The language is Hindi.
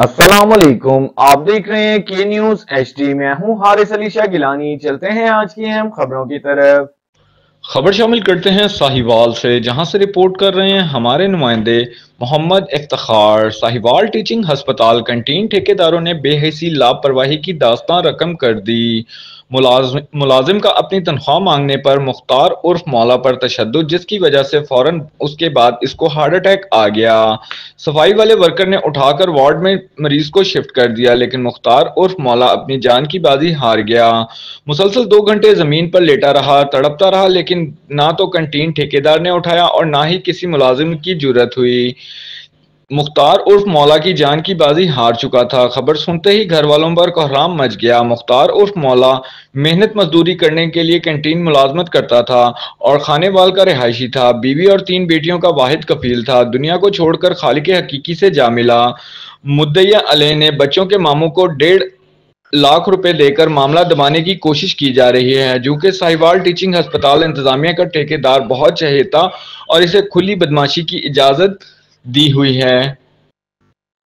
अस्सलामुअलैकुम। आप देख रहे हैं के न्यूज HD। मैं हूं हारिस अली शाह गिलानी। चलते हैं आज की अहम खबरों की तरफ। खबर शामिल करते हैं साहिवाल से, जहां से रिपोर्ट कर रहे हैं हमारे नुमाइंदे मोहम्मद इफ्तिखार। साहिवाल टीचिंग हस्पताल कैंटीन ठेकेदारों ने बेहिसी लापरवाही की दास्तान रकम कर दी। मुलाजिम का अपनी तनख्वाह मांगने पर मुख्तार उर्फ मौला पर तशद्दुद, जिसकी वजह से फौरन उसके बाद इसको हार्ट अटैक आ गया। सफाई वाले वर्कर ने उठाकर वार्ड में मरीज को शिफ्ट कर दिया, लेकिन मुख्तार उर्फ मौला अपनी जान की बाजी हार गया। मुसलसल 2 घंटे जमीन पर लेटा रहा, तड़पता रहा, लेकिन ना तो कैंटीन ठेकेदार ने उठाया और ना ही किसी मुलाजिम की जुर्रत हुई। मुख्तार उर्फ मौला की जान की बाजी हार चुका था। खबर सुनते ही घर वालों पर कोहराम मच गया। मुख्तार उर्फ मौला मेहनत मजदूरी करने के लिए कैंटीन मुलाजमत करता था और खानेवाल का रिहायशी था। बीवी और 3 बेटियों का वाहिद कफील था। दुनिया को छोड़कर खालिक हकीकी से जा मिला। मुद्दईया अलैह ने बच्चों के मामू को 1.5 लाख रुपए देकर मामला दबाने की कोशिश की जा रही है। चूंकि साहिवाल टीचिंग हस्पताल इंतजामिया का ठेकेदार बहुत चहेता और इसे खुली बदमाशी की इजाजत दी हुई है।